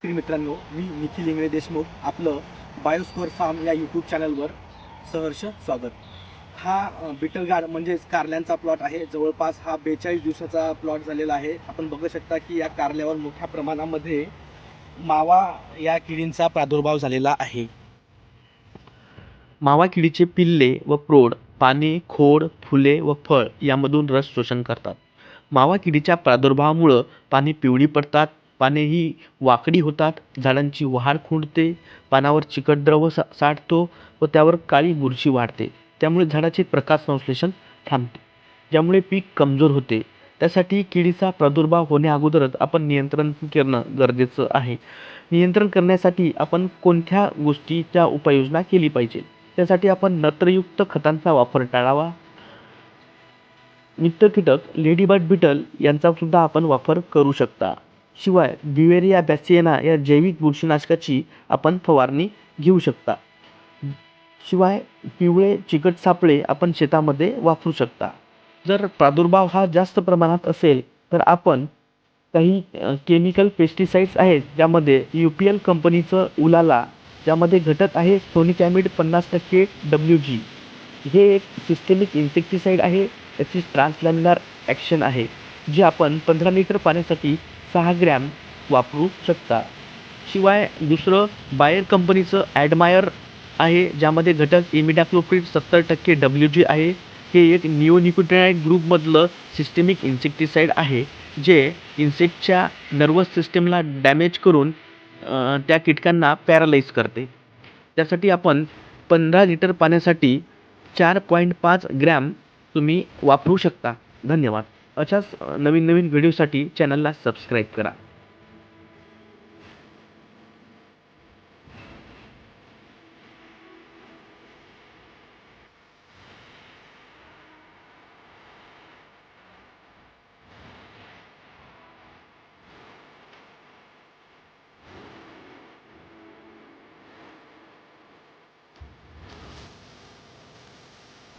मित्रांनो, मी निखिल इंगळे देशमुख आपलं बायोस्कोअर फार्म या यूट्यूब चॅनलवर सहर्ष स्वागत. हा बिटल गार्ड म्हणजेच कारल्यांचा प्लॉट आहे. जवळपास हा 42 दिवसाचा प्लॉट झालेला आहे. आपण बघू शकता की या कारल्यावर मोठ्या प्रमाणामध्ये मावा या किडींचा प्रादुर्भाव झालेला आहे. मावा किडीचे पिल्ले व प्रौढ पाने, खोड, फुले व फळ यामधून रस शोषण करतात. मावा किडीच्या प्रादुर्भावामुळे पाने पिवळी पडतात, पाने ही वाकडी होतात, झाडांची वाढ खुंटते, पानावर चिकट द्रव साठतो व त्यावर काळी बुरशी वाढते. त्यामुळे झाडाचे प्रकाश संश्लेषण थांबते, ज्यामुळे पीक कमजोर होते. त्यासाठी किडीचा प्रादुर्भाव होण्याअगोदरच आपण नियंत्रण करणं गरजेचं आहे. नियंत्रण करण्यासाठी आपण कोणत्या गोष्टीच्या उपाययोजना केली पाहिजे? त्यासाठी आपण नत्रयुक्त खतांचा वापर टाळावा. मित्र कीटक लेडीबर्ड बीटल यांचा सुद्धा आपण वापर करू शकता. शिवाय ब्युवेरिया बॅसियाना या जैविक बुरशीनाशकाची आपण फवारणी घेऊ शकता. शिवाय पिवळे चिकट सापळे आपण शेतामध्ये वापरू शकता. जर प्रादुर्भाव हा जास्त प्रमाणात असेल तर आपण काही केमिकल पेस्टिसाइड्स आहेत, ज्यामध्ये UPL कंपनीचं उलाला, ज्यामध्ये घटक आहे सोनिकॅमिड 50% WG. हे एक सिस्टेमिक इन्सेक्टिसाइड आहे. याची ट्रान्सलॅमिनार ॲक्शन आहे, जे आपण 15 लिटर पाण्यासाठी 6 ग्रॅम वापरू शकता. शिवाय दुसरं बायर कंपनीचं ॲडमायर आहे, ज्यामध्ये घटक इमिडाक्लोप्रिड 70% WG आहे. हे एक निओनिकोटिनाइड ग्रुपमधलं सिस्टेमिक इन्सेक्टिसाइड आहे, जे इन्सेक्टच्या नर्वस सिस्टमला डॅमेज करून त्या कीटकांना पॅरालाइज करते. त्यासाठी आपण 15 लिटर पाण्यासाठी 4.5 ग्रॅम तुम्ही वापरू शकता. धन्यवाद. अशाच नवीन व्हिडिओसाठी चॅनलला सबस्क्राईब करा.